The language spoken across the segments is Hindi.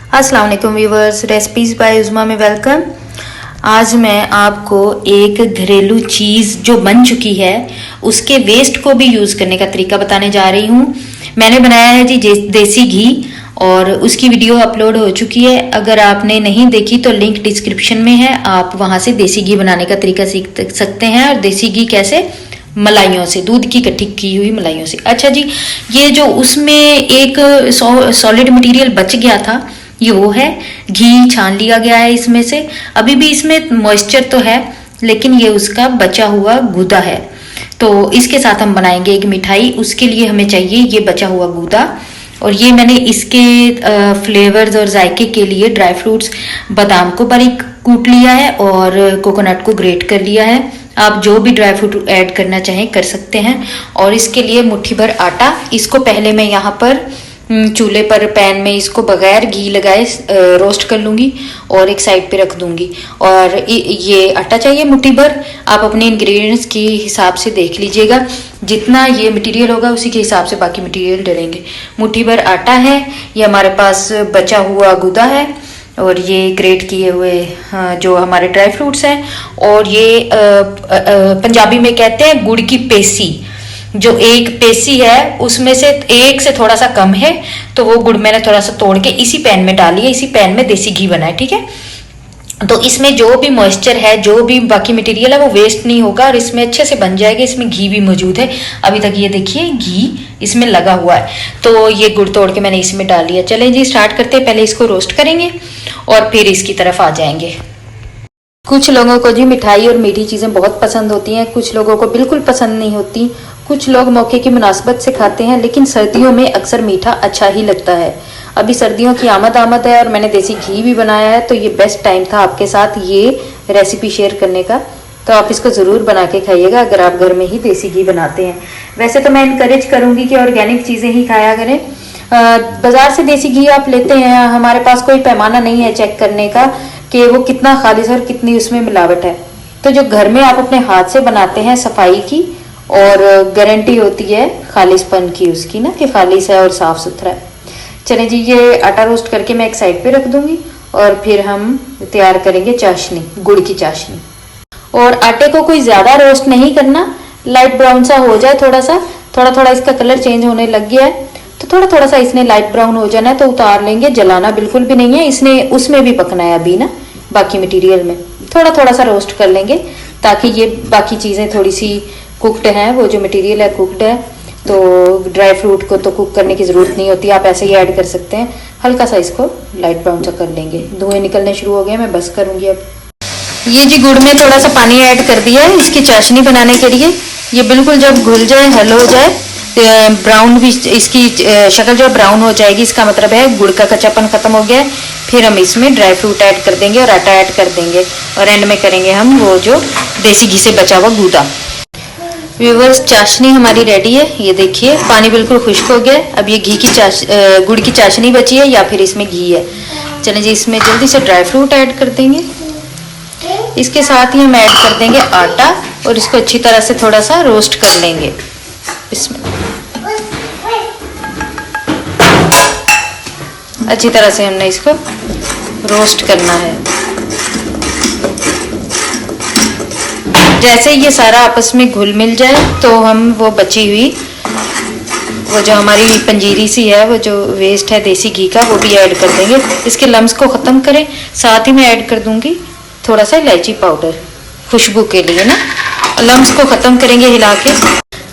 अस्सलाम वालेकुम व्यूवर्स, रेसिपीज़ बाय उज़मा में वेलकम। आज मैं आपको एक घरेलू चीज़ जो बन चुकी है उसके वेस्ट को भी यूज़ करने का तरीका बताने जा रही हूँ। मैंने बनाया है जी देसी घी और उसकी वीडियो अपलोड हो चुकी है। अगर आपने नहीं देखी तो लिंक डिस्क्रिप्शन में है, आप वहाँ से देसी घी बनाने का तरीका सीख सकते हैं। और देसी घी कैसे? मलाइयों से, दूध की इकट्ठी की हुई मलाइयों से। अच्छा जी, ये जो उसमें एक सॉलिड मटेरियल बच गया था ये वो है, घी छान लिया गया है इसमें से। अभी भी इसमें मॉइस्चर तो है लेकिन ये उसका बचा हुआ गूदा है। तो इसके साथ हम बनाएंगे एक मिठाई। उसके लिए हमें चाहिए ये बचा हुआ गूदा। और ये मैंने इसके फ्लेवर्स और जायके के लिए ड्राई फ्रूट्स, बादाम को बारीक कूट लिया है और कोकोनट को ग्रेट कर लिया है। आप जो भी ड्राई फ्रूट ऐड करना चाहें कर सकते हैं। और इसके लिए मुट्ठी भर आटा, इसको पहले मैं यहाँ पर चूल्हे पर पैन में इसको बगैर घी लगाए रोस्ट कर लूँगी और एक साइड पे रख दूँगी। और ये आटा चाहिए मुट्ठी भर। आप अपने इंग्रेडिएंट्स के हिसाब से देख लीजिएगा, जितना ये मटेरियल होगा उसी के हिसाब से बाकी मटेरियल डालेंगे। मुट्ठी भर आटा है, ये हमारे पास बचा हुआ गूदा है और ये ग्रेट किए हुए जो हमारे ड्राई फ्रूट्स हैं। और ये पंजाबी में कहते हैं गुड़ की पेसी। जो एक पेसी है उसमें से एक से थोड़ा सा कम है, तो वो गुड़ मैंने थोड़ा सा तोड़ के इसी पैन में डाली है। इसी पैन में देसी घी बना है, ठीक है। तो इसमें जो भी मॉइस्चर है, जो भी बाकी मटेरियल है वो वेस्ट नहीं होगा और इसमें अच्छे से बन जाएगा। इसमें घी भी मौजूद है, अभी तक ये देखिए घी इसमें लगा हुआ है। तो ये गुड़ तोड़ के मैंने इसमें डाल लिया। चलें जी स्टार्ट करते हैं। पहले इसको रोस्ट करेंगे और फिर इसकी तरफ आ जाएंगे। कुछ लोगों को जी मिठाई और मीठी चीज़ें बहुत पसंद होती हैं, कुछ लोगों को बिल्कुल पसंद नहीं होती। कुछ लोग मौके की मुनासबत से खाते हैं, लेकिन सर्दियों में अक्सर मीठा अच्छा ही लगता है। अभी सर्दियों की आमद है और मैंने देसी घी भी बनाया है, तो ये बेस्ट टाइम था आपके साथ ये रेसिपी शेयर करने का। तो आप इसको ज़रूर बना के खाइएगा अगर आप घर में ही देसी घी बनाते हैं। वैसे तो मैं इनकरेज करूँगी कि ऑर्गेनिक चीज़ें ही खाया करें। बाज़ार से देसी घी आप लेते हैं, हमारे पास कोई पैमाना नहीं है चेक करने का कि वो कितना खालिश और कितनी उसमें मिलावट है। तो जो घर में आप अपने हाथ से बनाते हैं, सफाई की और गारंटी होती है खालिशपन की उसकी ना, कि खालिश है और साफ सुथरा है। चलें जी, ये आटा रोस्ट करके मैं एक साइड पे रख दूंगी और फिर हम तैयार करेंगे चाशनी, गुड़ की चाशनी। और आटे को कोई ज़्यादा रोस्ट नहीं करना, लाइट ब्राउन सा हो जाए, थोड़ा थोड़ा इसका कलर चेंज होने लग गया है तो थोड़ा सा इसने लाइट ब्राउन हो जाना है तो उतार लेंगे। जलाना बिल्कुल भी नहीं है, इसने उसमें भी पकना है अभी ना, बाकी मटेरियल में थोड़ा सा रोस्ट कर लेंगे ताकि ये बाकी चीज़ें थोड़ी सी कुकड है। वो जो मटेरियल है कुकड है, तो ड्राई फ्रूट को तो कुक करने की ज़रूरत नहीं होती, आप ऐसे ही ऐड कर सकते हैं। हल्का सा इसको लाइट ब्राउन सा कर लेंगे। धुएं निकलने शुरू हो गए, मैं बस करूँगी अब। ये जी गुड़ में थोड़ा सा पानी ऐड कर दिया है इसकी चाशनी बनाने के लिए। ये बिल्कुल जब घुल जाए, हल हो जाए, ब्राउन भी इसकी शक्ल जो ब्राउन हो जाएगी, इसका मतलब है गुड़ का कच्चापन खत्म हो गया है। फिर हम इसमें ड्राई फ्रूट ऐड कर देंगे और आटा ऐड कर देंगे और एंड में करेंगे हम वो जो देसी घी से बचा हुआ गूदा। व्यूवर्स, चाशनी हमारी रेडी है। ये देखिए पानी बिल्कुल खुश्क हो गया। अब ये गुड़ की चाशनी बची है या फिर इसमें घी है। चलें जी, इसमें जल्दी से ड्राई फ्रूट ऐड कर देंगे। इसके साथ ही हम ऐड कर देंगे आटा और इसको अच्छी तरह से थोड़ा सा रोस्ट कर लेंगे। इसमें अच्छी तरह से हमने इसको रोस्ट करना है। जैसे ये सारा आपस में घुल मिल जाए तो हम वो बची हुई वो जो हमारी पंजीरी सी है, वो जो वेस्ट है देसी घी का, वो भी ऐड कर देंगे। इसके लम्स को ख़त्म करें। साथ ही मैं ऐड कर दूंगी थोड़ा सा इलायची पाउडर खुशबू के लिए ना, लम्स को ख़त्म करेंगे हिला के।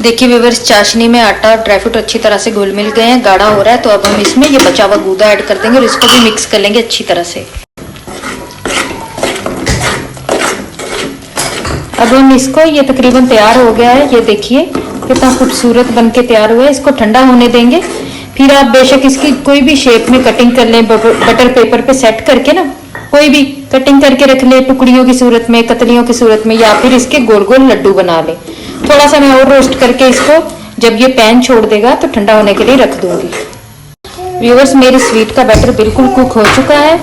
देखिए व्यूअर्स, चाशनी में आटा और ड्राई फ्रूट अच्छी तरह से घुल मिल गए हैं, गाढ़ा हो रहा है। तो अब हम इसमें ये बचा हुआ गूदा ऐड कर देंगे और इसको भी मिक्स कर लेंगे अच्छी तरह से। अब हम इसको, ये तकरीबन तैयार हो गया है। ये देखिए कितना खूबसूरत बन के तैयार हुआ है। इसको ठंडा होने देंगे, फिर आप बेशक इसकी कोई भी शेप में कटिंग कर लें, बटर पेपर पे सेट करके ना कोई भी कटिंग करके रख ले, टुकड़ियों की सूरत में, कतलियों की सूरत में, या फिर इसके गोल गोल लड्डू बना ले। थोड़ा सा मैं और रोस्ट करके इसको जब ये पैन छोड़ देगा तो ठंडा होने के लिए रख दूंगी। व्यूअर्स, मेरी स्वीट का बैटर बिल्कुल कुक हो चुका है।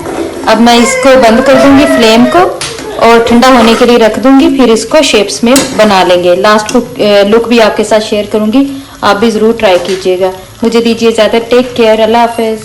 अब मैं इसको बंद कर दूंगी फ्लेम को और ठंडा होने के लिए रख दूंगी। फिर इसको शेप्स में बना लेंगे। लास्ट लुक भी आपके साथ शेयर करूंगी, आप भी ज़रूर ट्राई कीजिएगा। मुझे दीजिए इजाज़त। टेक केयर, अल्लाह हाफिज़।